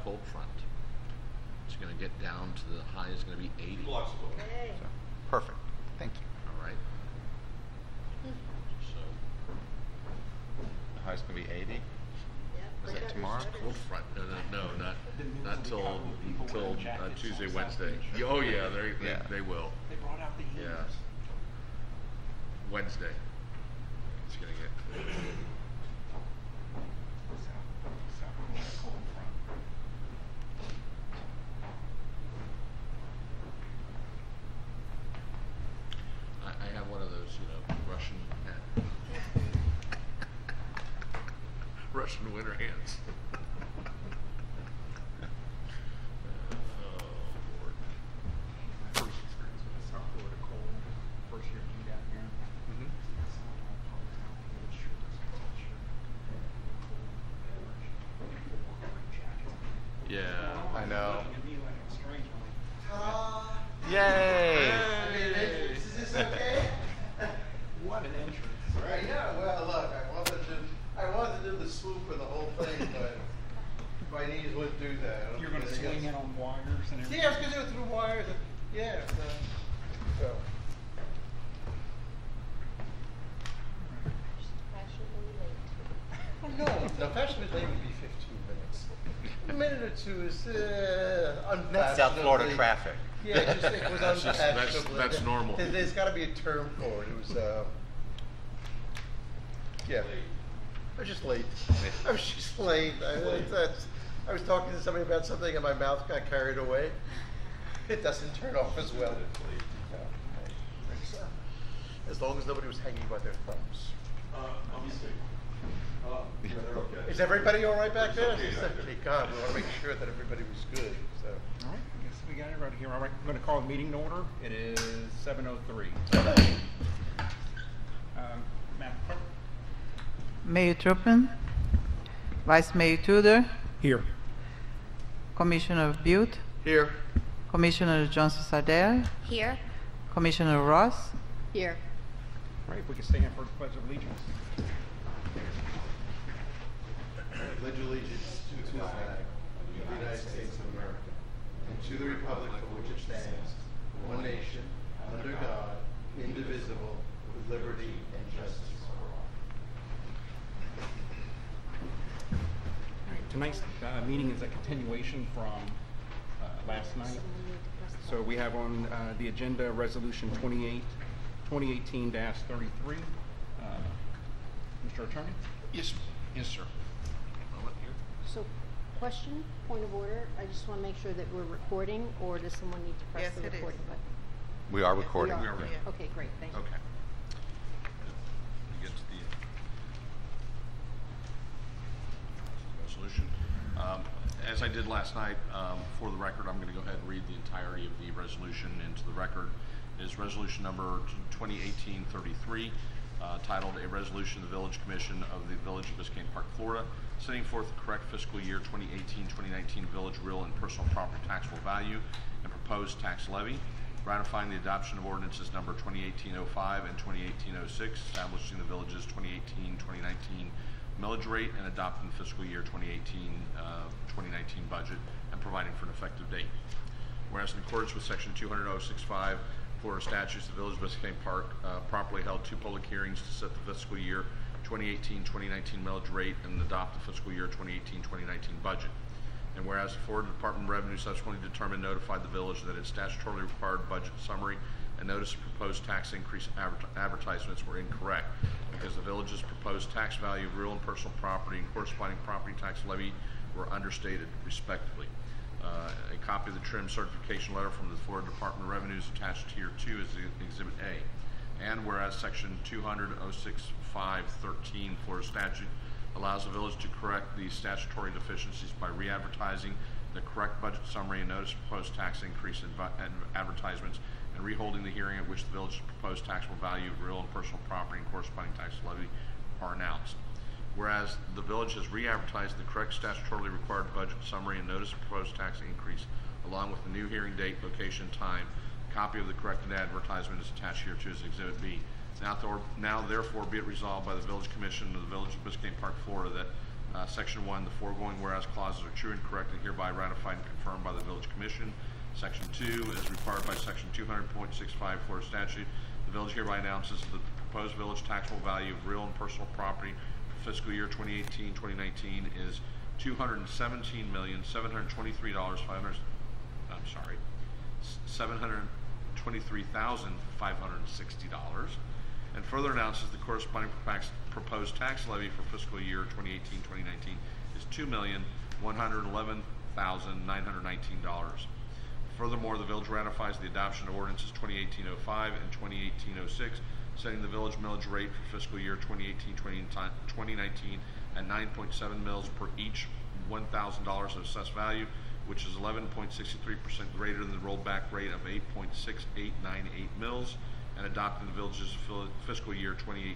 cold front. It's going to get down to the high is going to be 80. Flexible. Hey. So, perfect. Thank you. All right. So The high's going to be 80. Yep, Is put that your tomorrow? sweaters. cold front. No, not till Tuesday, on Wednesday. Saturday. Oh yeah, Yeah. they will. They brought out the heaters. Yeah. Wednesday. It's going to get. South Carolina cold front. I have one of those, Russian Russian winter hands. Oh, Lord. First experience with the South Florida cold. First year you got here. Mm-hmm. Yeah. I know. Looking at me like I'm strange. I'm like, Yay! Is this okay? what an entrance. Right, yeah, well, look, I wanted to do the swoop for the whole thing, but my knees wouldn't do that. You're going to swing in on wires and everything. Yeah, I was going to do it through wires. Yeah. So. Fashionably late. No, fashionably late would be 15 minutes. A minute or two is unfashionably. That's South Florida traffic. Yeah, it was That's just- unfashionable. that's normal. There's got to be a term for it. It was, yeah. I was just late. I was just late. I was talking to somebody about something and my mouth got carried away. It doesn't turn off as well. As long as nobody was hanging by their thumbs. Let me see. Is everybody all right back there? It's okay back there. Okay, God, we want to make sure that everybody was good. So. All right, I guess we got it right here. All right, I'm going to call the meeting to order. It is 7:03. Madam Clerk? Mayor Truppen, Vice Mayor Tudor, Here. Commissioner Butte, Here. Commissioner Johnson Sardare, Here. Commissioner Ross. Here. All right, we can stand for the Pledge of Allegiance. I pledge allegiance to the flag of the United States of America and to the republic for which it stands, one nation, under God, indivisible, with liberty and justice for all. All right, tonight's meeting is a continuation from last night. So we have on the agenda Resolution 2018-33. Mr. Attorney? Yes, sir. Moment here. So, question, point of order. I just want to make sure that we're recording, or does someone need to press Yes, the it is. recording button? We are recording. We are. Yeah. Okay, great. Thank you. Okay. We get to the resolution. As I did last night, for the record, I'm going to go ahead and read the entirety of the resolution into the record. It is resolution number 2018-33, titled "A Resolution of the Village Commission of the Village of Biscayne Park, Florida, setting forth the correct fiscal year 2018-2019 village real and personal property taxable value and proposed tax levy, ratifying the adoption of ordinances number 2018-05 and 2018-06, establishing the village's 2018-2019 millage rate and adopting the fiscal year 2018-2019 budget and providing for an effective date. Whereas in accordance with section 200.065 Florida statutes, the Village of Biscayne Park properly held two public hearings to set the fiscal year 2018-2019 millage rate and adopt the fiscal year 2018-2019 budget. And whereas the Florida Department of Revenue subsequently determined notified the village that its statutorily required budget summary and notice of proposed tax increase advertisements were incorrect because the village's proposed tax value of real and personal property and corresponding property tax levy were understated, respectively. A copy of the trim certification letter from the Florida Department of Revenue is attached to Tier 2 as Exhibit A. And whereas Section 200.065.13 Florida statute allows the village to correct these statutory deficiencies by re-advertising the correct budget summary and notice of proposed tax increase and advertisements and reholding the hearing at which the village's proposed taxable value of real and personal property and corresponding tax levy are announced. Whereas the village has re-advertised the correct statutorily required budget summary and notice of proposed tax increase along with the new hearing date, location, and time. A copy of the corrected advertisement is attached here to as Exhibit B. Now therefore be it resolved by the Village Commission of the Village of Biscayne Park, Florida, that Section 1, the foregoing whereas clauses are true and correct and hereby ratified and confirmed by the Village Commission. Section 2, as required by Section 200.65 Florida statute, the village hereby announces that the proposed village taxable value of real and personal property for fiscal year 2018-2019 is $723,560, and further announces the corresponding proposed tax levy for fiscal year 2018-2019 is $2,111,919. Furthermore, the village ratifies the adoption of ordinances 2018-05 and 2018-06, setting the village millage rate for fiscal year 2018-2019 at 9.7 mils per each $1,000 of assessed value, which is 11.63% greater than the rollback rate of 8.6898 mils, and adopting the village's fiscal year 2018-2019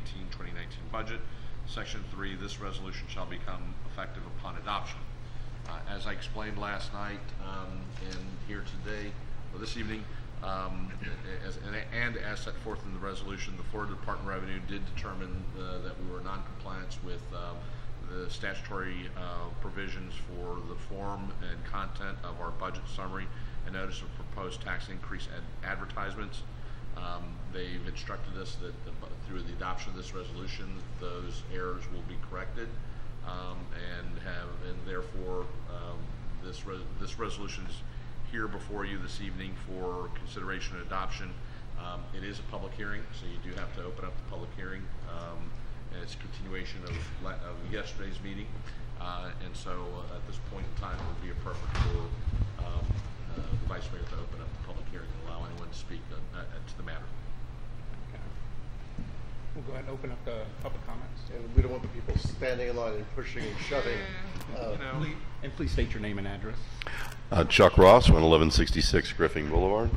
budget. Section 3, this resolution shall become effective upon adoption. As I explained last night and here today, or this evening, as set forth in the resolution, the Florida Department of Revenue did determine that we were in non-compliance with the statutory provisions for the form and content of our budget summary and notice of proposed tax increase advertisements. They've instructed us that through the adoption of this resolution, those errors will be corrected, and therefore this resolution is here before you this evening for consideration and adoption. It is a public hearing, so you do have to open up the public hearing, and it's a continuation of yesterday's meeting, and so at this point in time, it would be appropriate for the Vice Mayor to open up the public hearing and allow anyone to speak to the matter. We'll go ahead and open up the public comments. And we don't want the people standing in line and pushing and shoving. And please state your name and address. Chuck Ross, 1166 Griffin Boulevard.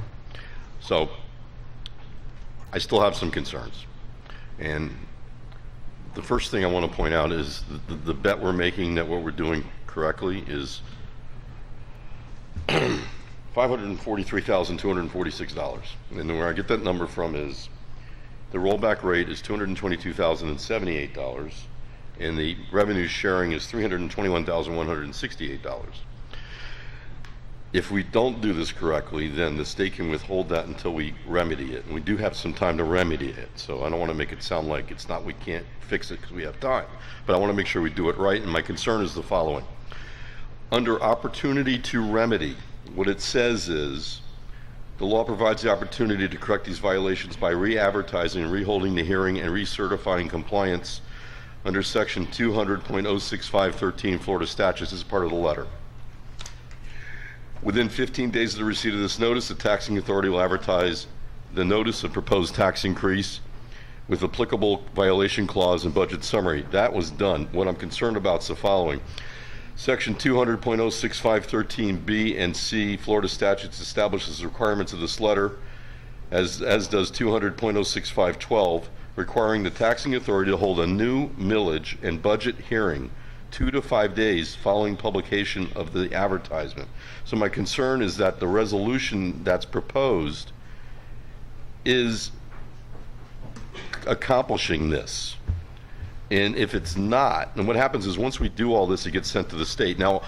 So, I still have some concerns. And the first thing I want to point out is the bet we're making that what we're doing correctly is $543,246. And where I get that number from is the rollback rate is $222,078, and the revenue sharing is $321,168. If we don't do this correctly, then the state can withhold that until we remedy it, and we do have some time to remedy it. So I don't want to make it sound like it's not we can't fix it because we have time, but I want to make sure we do it right. And my concern is the following: under opportunity to remedy, what it says is the law provides the opportunity to correct these violations by re-advertising, reholding the hearing, and recertifying compliance under Section 200.06513 Florida statutes. This is part of the letter. Within 15 days of the receipt of this notice, the taxing authority will advertise the notice of proposed tax increase with applicable violation clause and budget summary. That was done. What I'm concerned about is the following. Section 200.06513B and C Florida statutes establishes the requirements of this letter, as does 200.06512, requiring the taxing authority to hold a new millage and budget hearing 2 to 5 days following publication of the advertisement. So my concern is that the resolution that's proposed is accomplishing this. And if it's not, and what happens is once we do all this, it gets sent to the state. Now,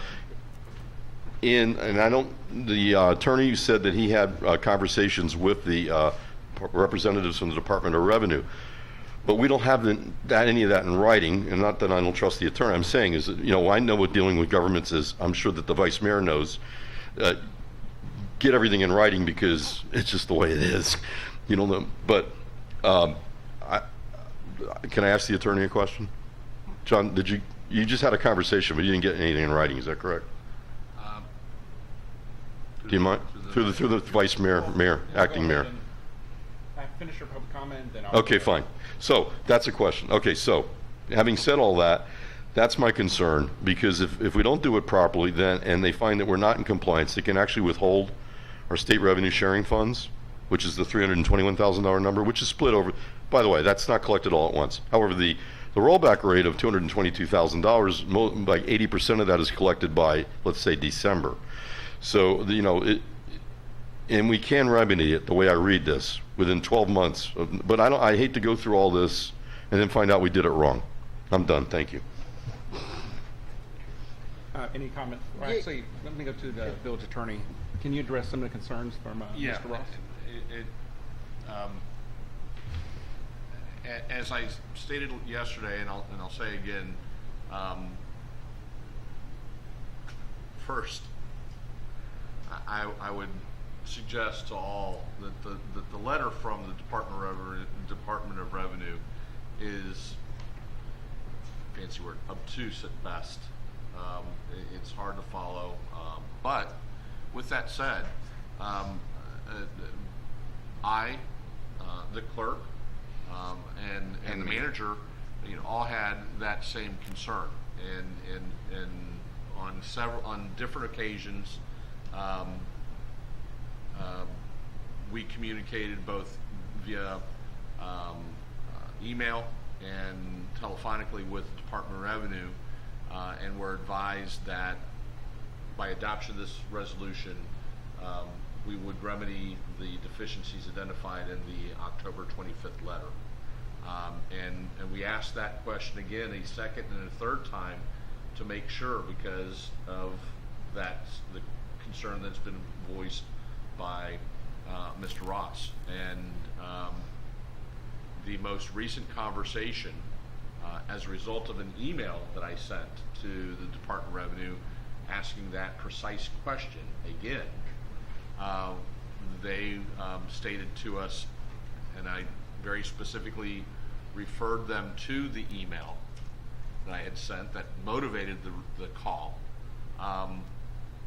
the attorney said that he had conversations with the representatives from the Department of Revenue, but we don't have any of that in writing, and not that I don't trust the attorney. I'm saying is that, I know what dealing with governments is. I'm sure that the Vice Mayor knows. Get everything in writing because it's just the way it is. But can I ask the attorney a question? John, you just had a conversation, but you didn't get anything in writing, is that correct? Do you mind? Through the Vice Mayor, Acting Mayor. Finish your public comment, then I'll... Okay, fine. So, that's a question. Okay, so, having said all that, that's my concern, because if we don't do it properly, then, and they find that we're not in compliance, they can actually withhold our state revenue sharing funds, which is the $321,000 number, which is split over. By the way, that's not collected all at once. However, the rollback rate of $222,000, like 80% of that is collected by, let's say, December. So, and we can remedy it the way I read this within 12 months. But I hate to go through all this and then find out we did it wrong. I'm done. Thank you. Any comments? Well, Yeah. actually, let me go to the village attorney. Can you address some of the concerns from Mr. Ross? As I stated yesterday, and I'll say again, first, I would suggest to all that the letter from the Department of Revenue is, fancy word, obtuse at best. It's hard to follow, but with that said, the clerk, and the manager, all had that same concern, and on different occasions, we communicated both via email and telephonically with the Department of Revenue, and were advised that by adoption of this resolution, we would remedy the deficiencies identified in the October 25th letter. And we asked that question again a second and a third time to make sure, because of the concern that's been voiced by Mr. Ross. And the most recent conversation, as a result of an email that I sent to the Department of Revenue asking that precise question again, they stated to us, and I very specifically referred them to the email that I had sent that motivated the call.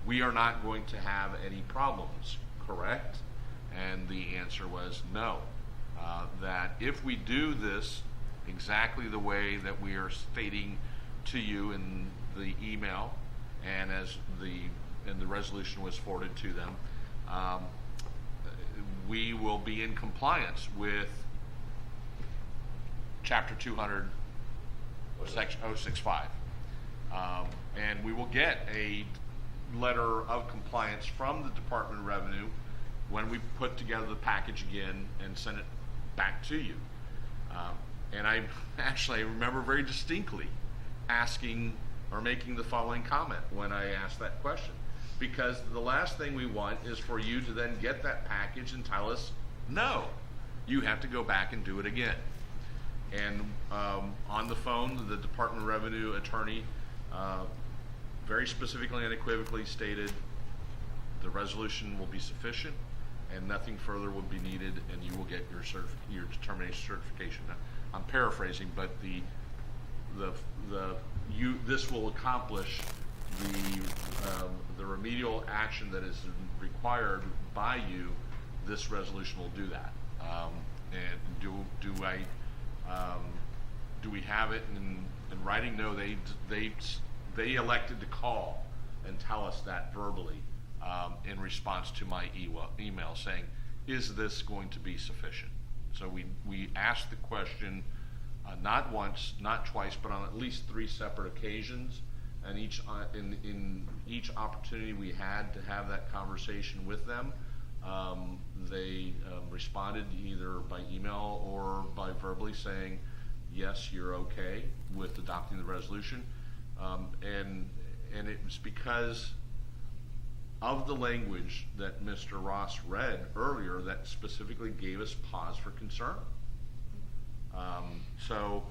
We are not going to have any problems, correct? And the answer was no. That if we do this exactly the way that we are stating to you in the email, and as the resolution was forwarded to them, we will be in compliance with Chapter 200, Section 065. And we will get a letter of compliance from the Department of Revenue when we put together the package again and send it back to you. And I remember very distinctly asking or making the following comment when I asked that question. Because the last thing we want is for you to then get that package and tell us, no, you have to go back and do it again. And on the phone, the Department of Revenue attorney very specifically and unequivocally stated the resolution will be sufficient and nothing further will be needed, and you will get your determination certification. Now, I'm paraphrasing, but this will accomplish the remedial action that is required by you. This resolution will do that. And do we have it in writing? No, they elected to call and tell us that verbally in response to my email saying, is this going to be sufficient? So we asked the question not once, not twice, but on at least 3 separate occasions, and in each opportunity we had to have that conversation with them, they responded either by email or by verbally saying, yes, you're okay with adopting the resolution. And it was because of the language that Mr. Ross read earlier that specifically gave us pause for concern. So,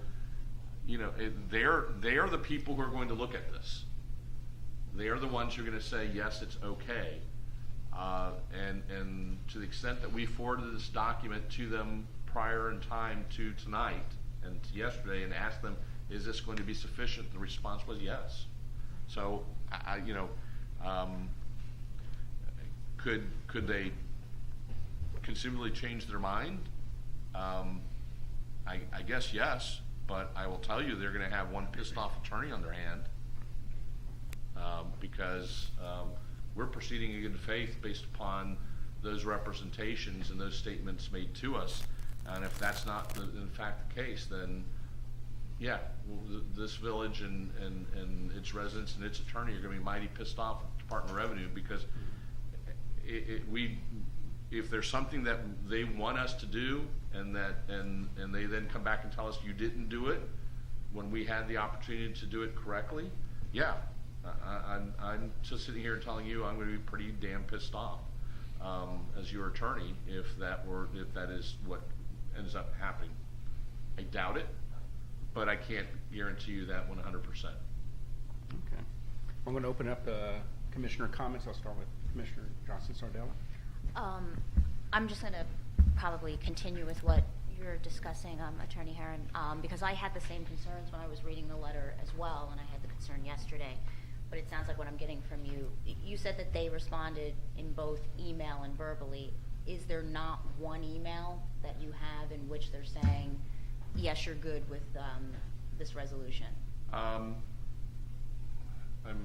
they are the people who are going to look at this. They are the ones who are going to say, yes, it's okay. And to the extent that we forwarded this document to them prior in time to tonight and to yesterday and asked them, is this going to be sufficient? The response was yes. So, could they conceivably change their mind? I guess yes, but I will tell you they're going to have one pissed off attorney on their hand because we're proceeding in good faith based upon those representations and those statements made to us. And if that's not in fact the case, then yeah, this village and its residents and its attorney are going to be mighty pissed off at the Department of Revenue because if there's something that they want us to do and they then come back and tell us you didn't do it when we had the opportunity to do it correctly, yeah, I'm just sitting here telling you I'm going to be pretty damn pissed off as your attorney if that is what ends up happening. I doubt it, but I can't guarantee you that 100%. Okay. I'm going to open up the commissioner comments. I'll start with Commissioner Johnson Sardella. I'm just going to probably continue with what you're discussing, Attorney Herron, because I had the same concerns when I was reading the letter as well, and I had the concern yesterday. But it sounds like what I'm getting from you, you said that they responded in both email and verbally. Is there not one email that you have in which they're saying, yes, you're good with this resolution? I'm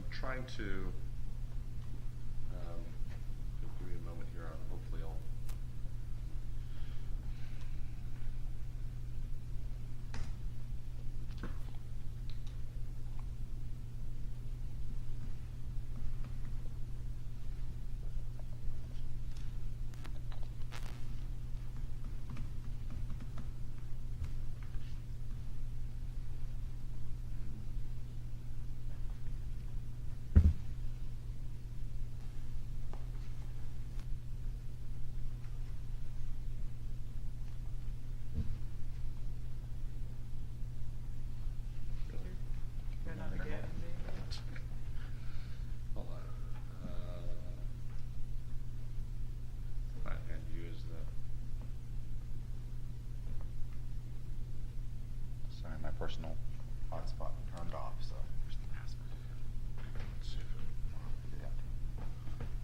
trying to give me a moment here. Hopefully I'll. Hold on. I had you as the. Sorry, my personal hotspot turned off, so here's the password. Let's see if it. Yeah. Okay.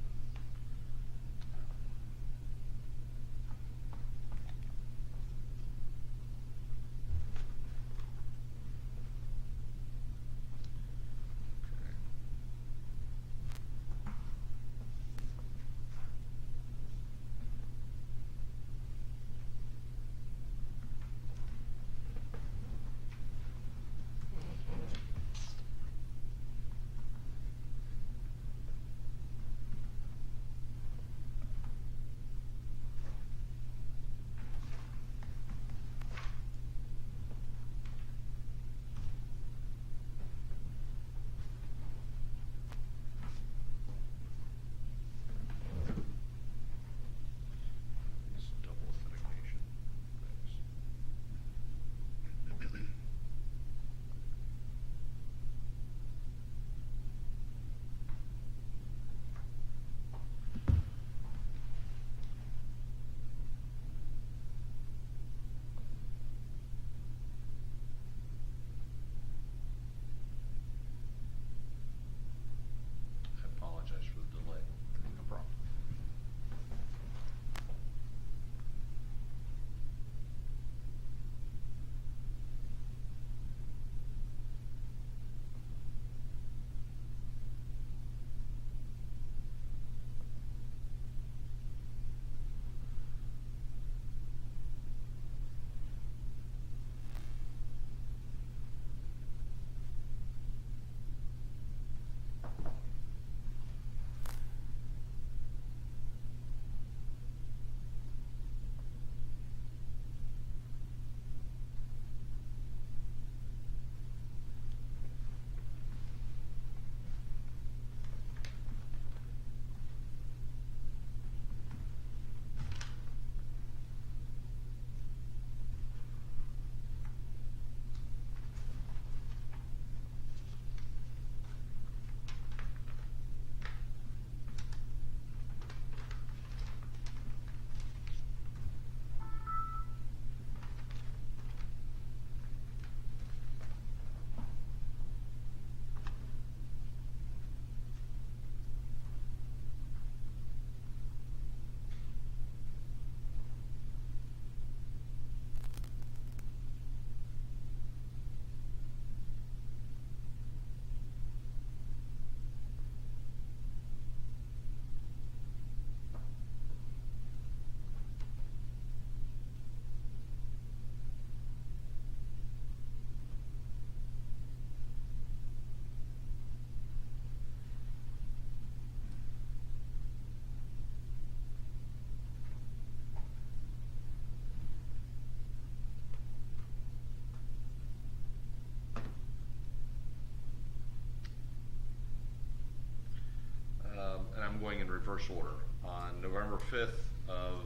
reverse order. On November 5th of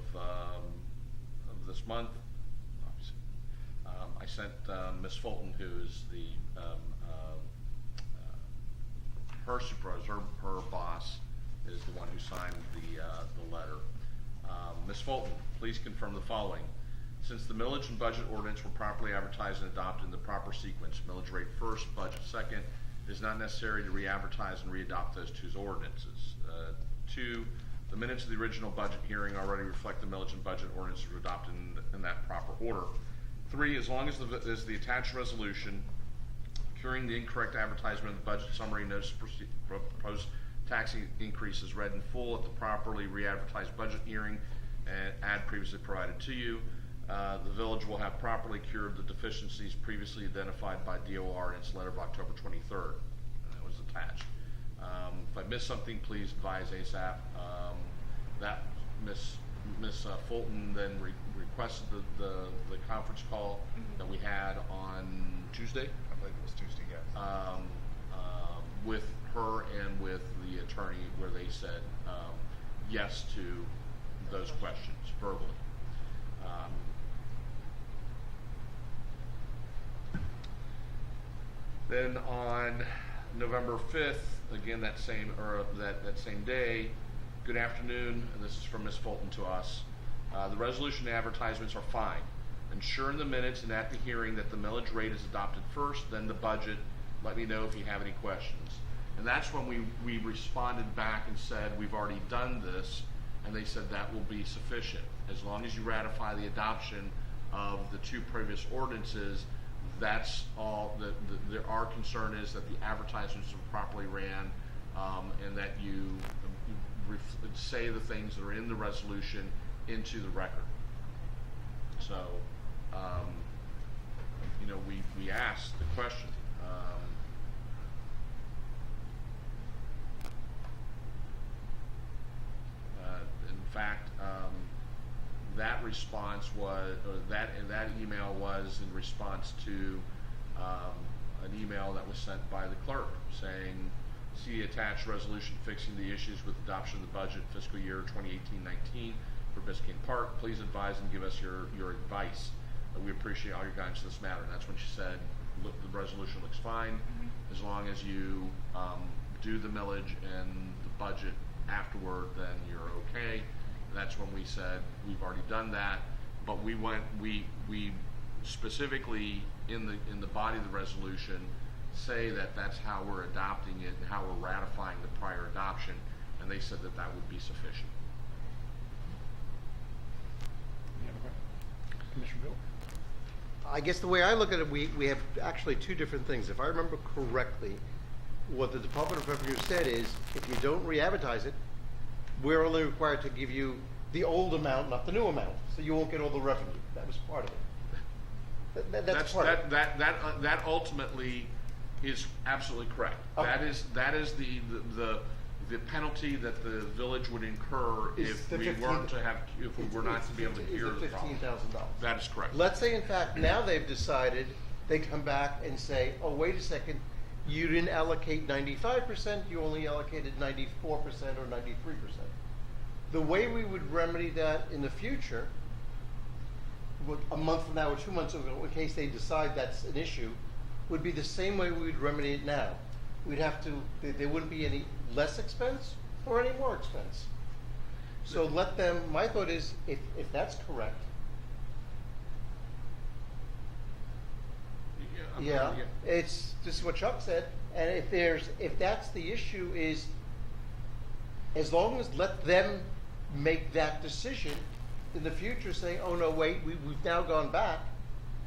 this month, I sent Ms. Fulton, who is the her supervisor, her boss, is the one who signed the letter. Ms. Fulton, please confirm the following. Since the millage and budget ordinance were properly advertised and adopted in the proper sequence, millage rate first, budget second, it is not necessary to re-advertise and re-adopt those two ordinances. 2, the minutes of the original budget hearing already reflect the millage and budget ordinances were adopted in that proper order. 3, as long as the attached resolution curing the incorrect advertisement of the budget summary notice of proposed tax increase is read in full at the properly re-advertised budget hearing and ad previously provided to you, the village will have properly cured the deficiencies previously identified by DOR in its letter of October 23rd. That was attached. If I missed something, please advise ASAP. That Ms. Fulton then requested the conference call that we had on Tuesday. I believe it was Tuesday, yes. With her and with the attorney, where they said yes to those questions verbally. Then on November 5th, again that same day, good afternoon, and this is from Ms. Fulton to us. The resolution and advertisements are fine. Ensure in the minutes and at the hearing that the millage rate is adopted first, then the budget. Let me know if you have any questions. And that's when we responded back and said, we've already done this, and they said that will be sufficient. As long as you ratify the adoption of the two previous ordinances, that's all. Our concern is that the advertisements are properly ran, and that you say the things that are in the resolution into the record. So, we asked the question. In fact, that response was, or that email was in response to an email that was sent by the clerk saying, see attached resolution fixing the issues with adoption of the budget fiscal year 2018-19 for Biscayne Park. Please advise and give us your advice. We appreciate all your guidance in this matter. And that's when she said, look, the resolution looks fine as long as you do the millage and the budget afterward, then you're okay. And that's when we said we've already done that, but we specifically in the body of the resolution say that that's how we're adopting it and how we're ratifying the prior adoption, and they said that would be sufficient. Any other questions? Commissioner Bill? I guess the way I look at it, we have actually two different things. If I remember correctly, what the Department of Revenue said is, if you don't re-advertise it, we're only required to give you the old amount, not the new amount, so you won't get all the revenue. That was part of it. That's part of it. That ultimately is absolutely correct. Okay. That is the penalty that the village would incur if we were not to be able to cure the problem. $15,000. That is correct. Let's say, in fact, now they've decided, they come back and say, oh, wait a second, you didn't allocate 95%, you only allocated 94% or 93%. The way we would remedy that in the future, a month from now or 2 months ago, in case they decide that's an issue, would be the same way we would remedy it now. We'd have to, there wouldn't be any less expense or any more expense. So let them, my thought is, if that's correct, it's just what Chuck said, and if that's the issue, is as long as let them make that decision in the future, saying, oh no, wait, we've now gone back,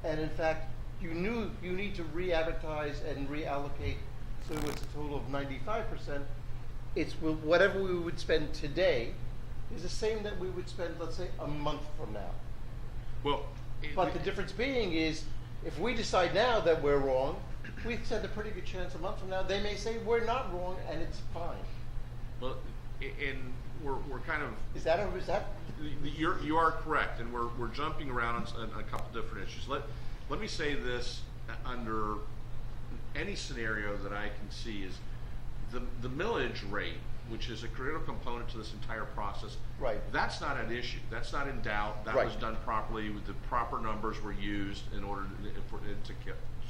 and in fact, you need to re-advertise and reallocate, so it's a total of 95%. It's whatever we would spend today is the same that we would spend, let's say, a month from now. Well, but the difference being is, if we decide now that we're wrong, we've said a pretty good chance a month from now they may say we're not wrong and it's fine. Well, and we're kind of. Is that? You are correct, and we're jumping around on a couple different issues. Let me say this: under any scenario that I can see, is the millage rate, which is a critical component to this entire process. Right. That's not an issue. That's not in doubt. That Right. was done properly. With the proper numbers were used in order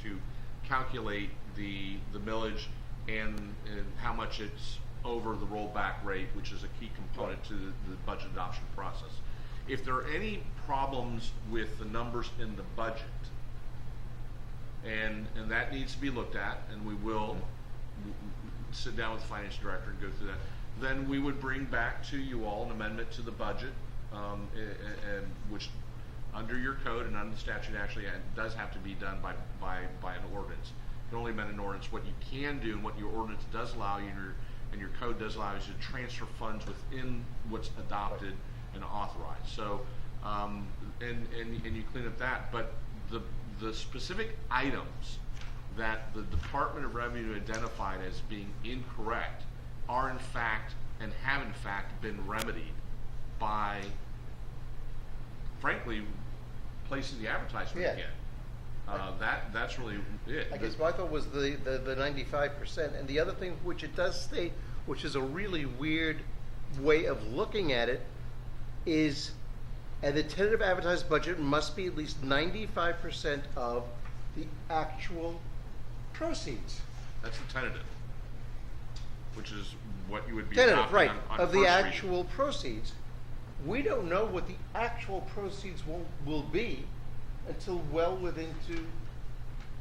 to calculate the millage and how much it's over the rollback rate, which is a key component to the budget adoption process. If there are any problems with the numbers in the budget, and that needs to be looked at, and we will sit down with the finance director and go through that, then we would bring back to you all an amendment to the budget, and which under your code and under the statute actually does have to be done by an ordinance. You can only amend an ordinance. What you can do and what your ordinance does allow you and your code does allow you to transfer funds within what's adopted and authorized. So, and you clean up that, but the specific items that the Department of Revenue identified as being incorrect are in fact and have in fact been remedied by, frankly, placing the advertisement Yeah. again. That's really it. I guess my thought was the 95%, and the other thing which it does state, which is a really weird way of looking at it, is, and the tentative advertised budget must be at least 95% of the actual proceeds. That's the tentative, which is what you would be Tentative, adopting right, on of the first reading. actual proceeds. We don't know what the actual proceeds will be until well within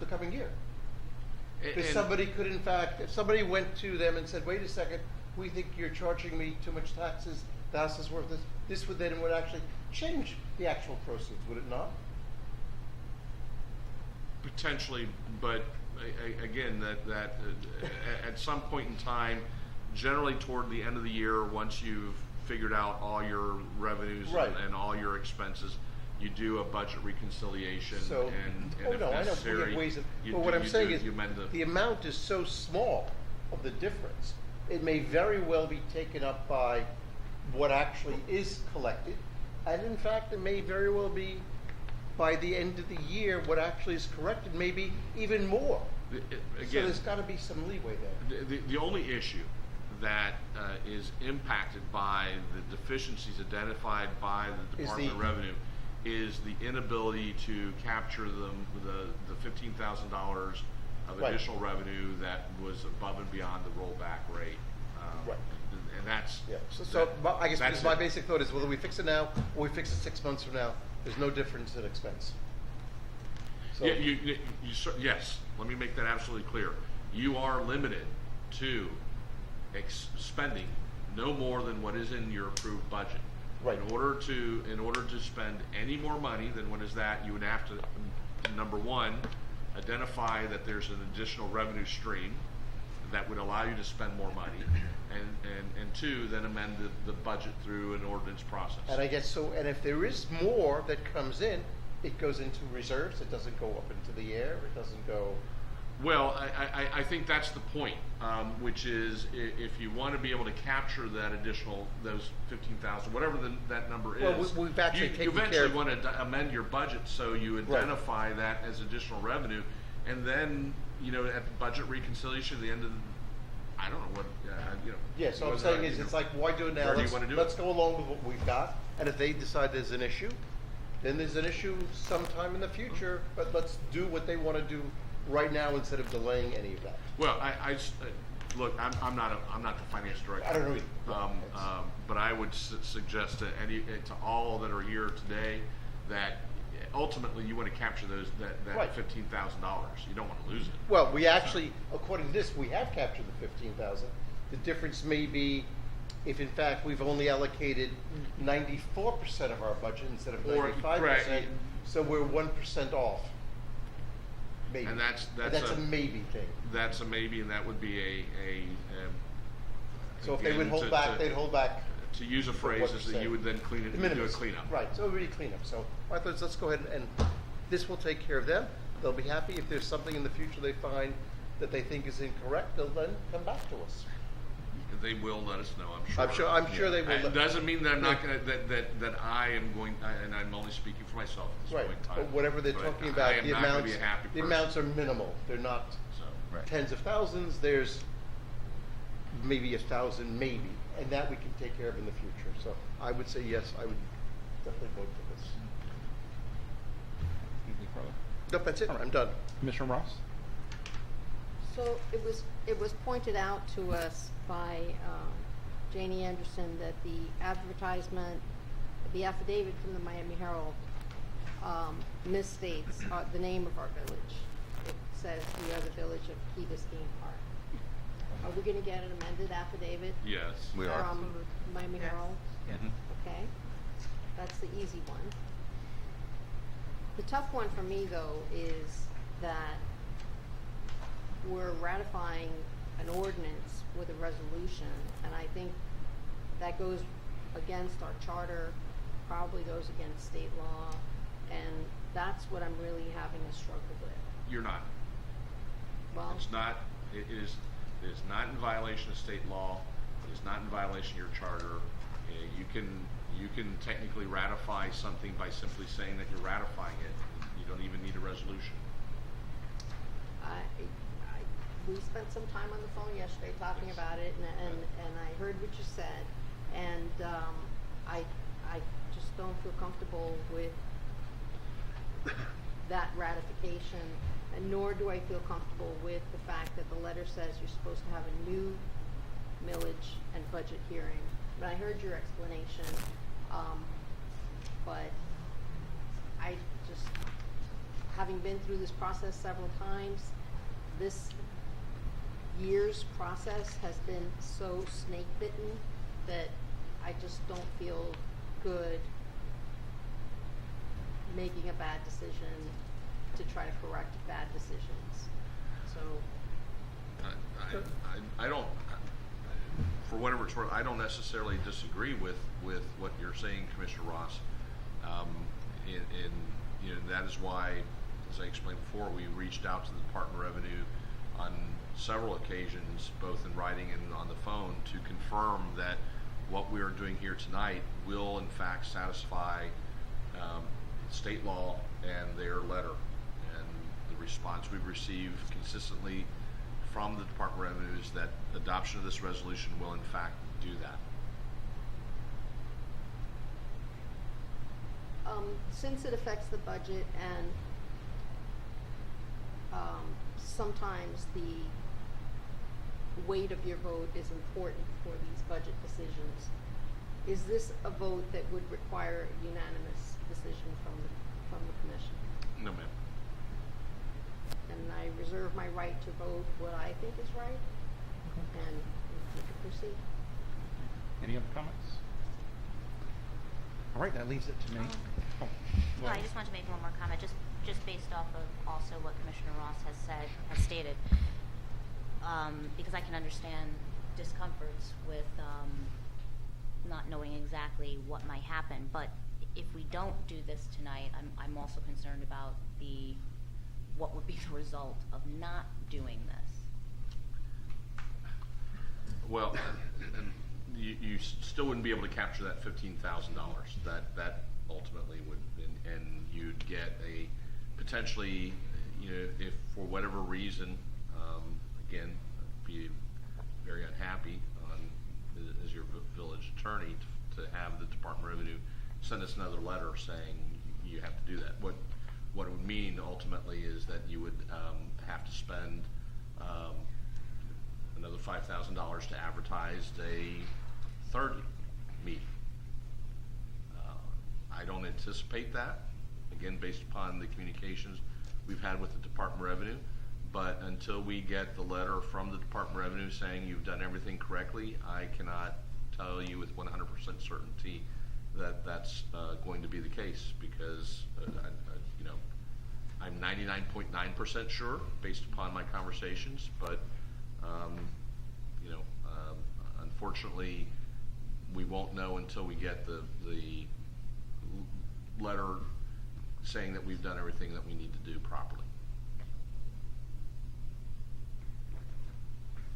the coming year. Because And- somebody could, in fact, if somebody went to them and said, wait a second, we think you're charging me too much taxes, the house is worth this would actually change the actual proceeds, would it not? Potentially, but again, that at some point in time, generally toward the end of the year, once you've figured out all your revenues Right. and all your expenses, you do a budget reconciliation, So, and oh if no, I know we necessary, have ways of, you but do- what I'm you saying do- is, you amend the amount is so small of the difference, it may very well be taken up by what actually is collected, and in fact, it may very well be, by the end of the year, what actually is corrected may be even more. So Again, there's gotta be some leeway there. the only issue that is impacted by the deficiencies identified by the Is Department the- of Revenue is the inability to capture the $15,000 of Right. additional revenue that was above and beyond the rollback rate. Right. And that's. Yeah, so I guess that's my it. basic thought is whether we fix it now or we fix it 6 months from now, there's no difference in expense. So, Yeah, yes, let me make that absolutely clear. You are limited to spending no more than what is in your approved budget. Right. In order to spend any more money than what is that, you would have to, number one, identify that there's an additional revenue stream that would allow you to spend more money, and two, then amend the budget through an ordinance process. and I guess so, and if there is more that comes in, it goes into reserves, it doesn't go up into the air, it doesn't go, Well, I think that's the point, which is if you want to be able to capture that additional, those 15,000, whatever that number is. Well, we've actually you taken care eventually of- want to amend your budget so you Right. identify that as additional revenue, and then, at the budget reconciliation at the end of, I don't know what, yeah, so I'm saying is, it's like, why do it now? Where do you wanna do it? Let's go along with what we've got, and if they decide there's an issue, then there's an issue sometime in the future, but let's do what they want to do right now instead of delaying any of that. Well, look, I'm not the finance director. I don't know either. But I would suggest to all that are here today that ultimately you want to capture that Right. $15,000. You don't want to lose it. Well, we actually, according to this, we have captured the 15,000. The difference may be if in fact we've only allocated 94% of our budget instead of Or, 95%, correct. so we're 1% off. Maybe. And that's a maybe thing. That's a maybe, and that would be So if they would again, hold back, they'd hold back. To use a phrase, is that you would then clean it, The do a minimus. cleanup. Right, so it would be cleanup. So my thought is let's go ahead and this will take care of them. They'll be happy. If there's something in the future they find that they think is incorrect, they'll then come back to us. They will let us know, I'm sure. I'm sure they will. It doesn't mean that I'm not gonna, that I am going, and I'm only speaking for myself at this Right, point in time. but whatever they're But talking I about, am the not gonna amounts, be a happy the person. amounts are minimal. They're not So, Right. tens of thousands. There's maybe 1,000, maybe, and that we can take care of in the future. So I would say yes, I would definitely vote for this. Anything further? Nope, that's it, I'm done. Commissioner Ross? So it was pointed out to us by Janie Anderson that the advertisement, the affidavit from the Miami Herald misstates the name of our village. It says we are the village of Key Biscayne Park. Are we going to get an amended affidavit? Yes. We are. From Miami Herald? Mhm. Okay, that's the easy one. The tough one for me, though, is that we're ratifying an ordinance with a resolution, and I think that goes against our charter, probably goes against state law, and that's what I'm really having a struggle with. You're not. Well, It's not, it is not in violation of state law. It is not in violation of your charter. You can technically ratify something by simply saying that you're ratifying it. You don't even need a resolution. we spent some time on the phone yesterday talking about it, and I heard what you said, and I just don't feel comfortable with that ratification, and nor do I feel comfortable with the fact that the letter says you're supposed to have a new millage and budget hearing. But I heard your explanation, but I just, having been through this process several times, this year's process has been so snake bitten that I just don't feel good making a bad decision to try to correct bad decisions. So I don't, for whatever it's worth, I don't necessarily disagree with what you're saying, Commissioner Ross. And you know, that is why, as I explained before, we reached out to the Department of Revenue on several occasions, both in writing and on the phone, to confirm that what we are doing here tonight will in fact satisfy state law and their letter. And the response we've received consistently from the Department of Revenue is that adoption of this resolution will in fact do that. since it affects the budget and sometimes the weight of your vote is important for these budget decisions, is this a vote that would require a unanimous decision from the commission? No, ma'am. And I reserve my right to vote what I think is right, and we can proceed. Any other comments? All right, that leaves it to me. No, I just wanted to make one more comment, just based off of also what Commissioner Ross has stated. Because I can understand discomforts with not knowing exactly what might happen. But if we don't do this tonight, I'm also concerned about what would be the result of not doing this. Well, and you still wouldn't be able to capture that $15,000. That ultimately would, and you'd get a potentially, if for whatever reason, again, be very unhappy as your village attorney to have the Department of Revenue send us another letter saying you have to do that. What it would mean ultimately is that you would have to spend another $5,000 to advertise a third meeting. I don't anticipate that, again, based upon the communications we've had with the Department of Revenue. But until we get the letter from the Department of Revenue saying you've done everything correctly, I cannot tell you with 100% certainty that that's going to be the case, because I'm 99.9% sure based upon my conversations, but unfortunately we won't know until we get the letter saying that we've done everything that we need to do properly.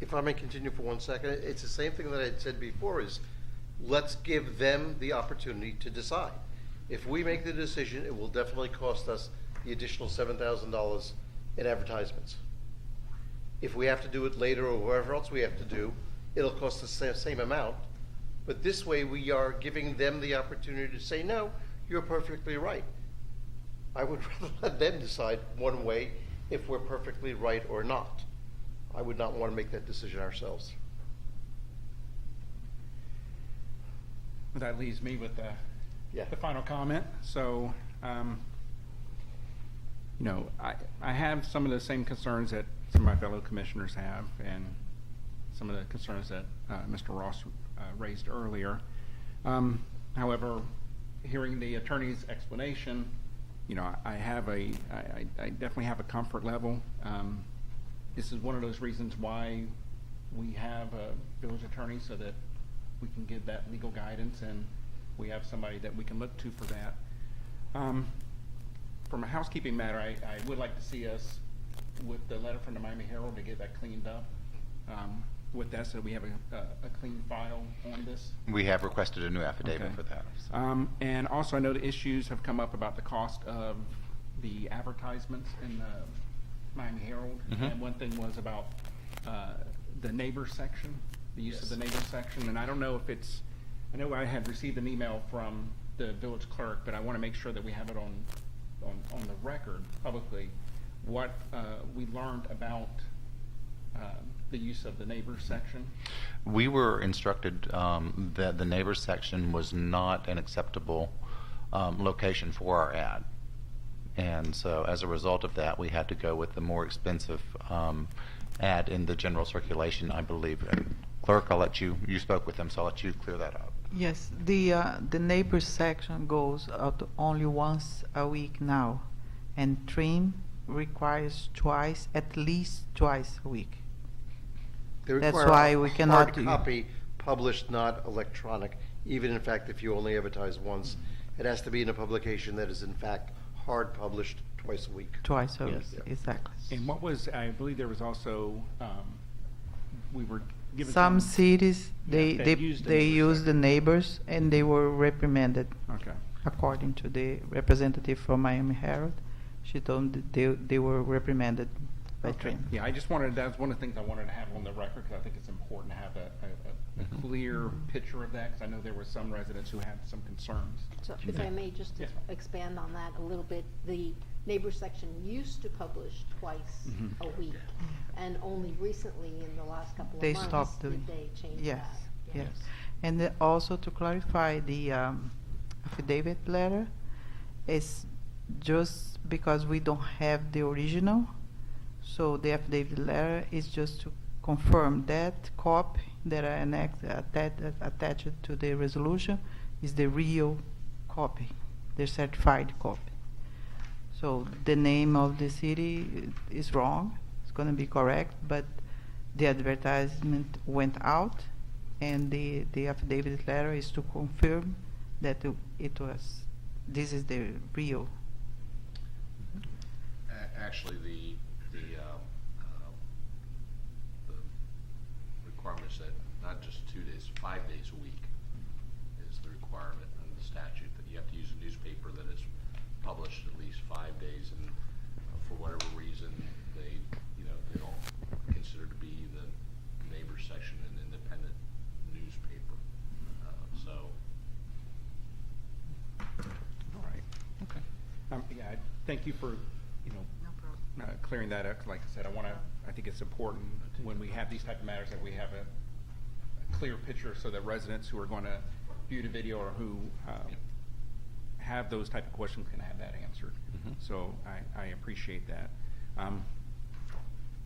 If I may continue for 1 second, it's the same thing that I had said before, is let's give them the opportunity to decide. If we make the decision, it will definitely cost us the additional $7,000 in advertisements. If we have to do it later or whatever else we have to do, it'll cost the same amount. But this way, we are giving them the opportunity to say, no, you're perfectly right. I would rather let them decide one way if we're perfectly right or not. I would not want to make that decision ourselves. That leaves me with Yeah. the final comment. So, you know, I have some of the same concerns that some of my fellow commissioners have, and some of the concerns that Mr. Ross raised earlier. However, hearing the attorney's explanation, you know, I definitely have a comfort level. This is one of those reasons why we have a village attorney, so that we can give that legal guidance, and we have somebody that we can look to for that. From a housekeeping matter, I would like to see us, with the letter from the Miami Herald, to get that cleaned up with that, so that we have a clean file on this. We have requested a new affidavit Okay. for that. so. And also, I know the issues have come up about the cost of the advertisements in the Miami Herald. Mhm. And one thing was about the neighbors section, the use of the neighbors section. And I don't know if it's, I know I had received an email from the village clerk, but I want to make sure that we have it on the record publicly, what we learned about the use of the neighbors section. We were instructed that the neighbors section was not an acceptable location for our ad. And so as a result of that, we had to go with the more expensive ad in the general circulation, I believe. And Clerk, you spoke with them, so I'll let you clear that up. Yes, the neighbors section goes out only once a week now, and trim requires at least twice a week. They That's require why a we cannot hard do- copy published, not electronic. Even in fact, if you only advertise once, it has to be in a publication that is in fact hard published twice a week. Twice a week, Yes. exactly. And what was, I believe there was also, we were given Some cities, they used use the neighbors, and they were reprimanded. Okay. According to the representative from Miami Herald, she told me that they were reprimanded by Okay. trim. Yeah, I just wanted, that's one of the things I wanted to have on the record, because I think it's important to have a clear picture of that, because I know there were some residents who had some concerns. So if I may just Yes. expand on that a little bit, the neighbors section used to publish twice a week, and only recently, in the last couple They of months, stopped doing. did they change Yes, that. yes. And also to clarify, the affidavit letter is just because we don't have the original, so the affidavit letter is just to confirm that copy that are attached to the resolution is the real copy, the certified copy. So the name of the city is wrong, it's going to be correct, but the advertisement went out, and the affidavit letter is to confirm that this is the real. Actually, the requirement said not just 2 days, 5 days a week is the requirement under the statute, that you have to use a newspaper that is published at least 5 days, and for whatever reason, they don't consider to be the neighbors section an independent newspaper. All right. Okay. Yeah, thank you for, clearing that up. Like I said, I think it's important when we have these type of matters that we have a clear picture, so that residents who are going to view the video or who have those type of questions can have that answered. So I appreciate that.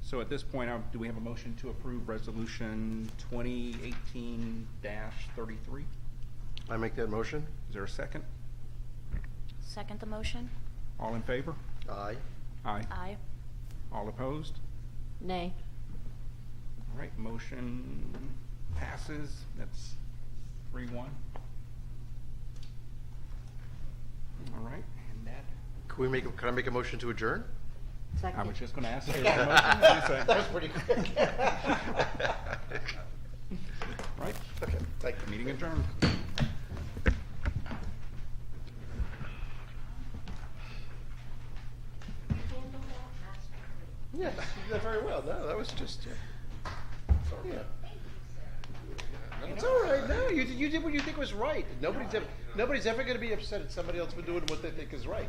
So at this point, do we have a motion to approve Resolution 2018-33? I make that motion? Is there a second? Second the motion? All in favor? Aye. Aye. Aye. All opposed? Nay. All right, motion passes. That's 3-1. All right, and that, Can I make a motion to adjourn? I Second. was just going to ask you a motion. That was pretty quick. Right, Okay, thank you. meeting adjourned. Yeah, you did very well. No, that was just, yeah. It's all right. No, you did what you think was right. Nobody's ever going to be upset at somebody else for doing what they think is right.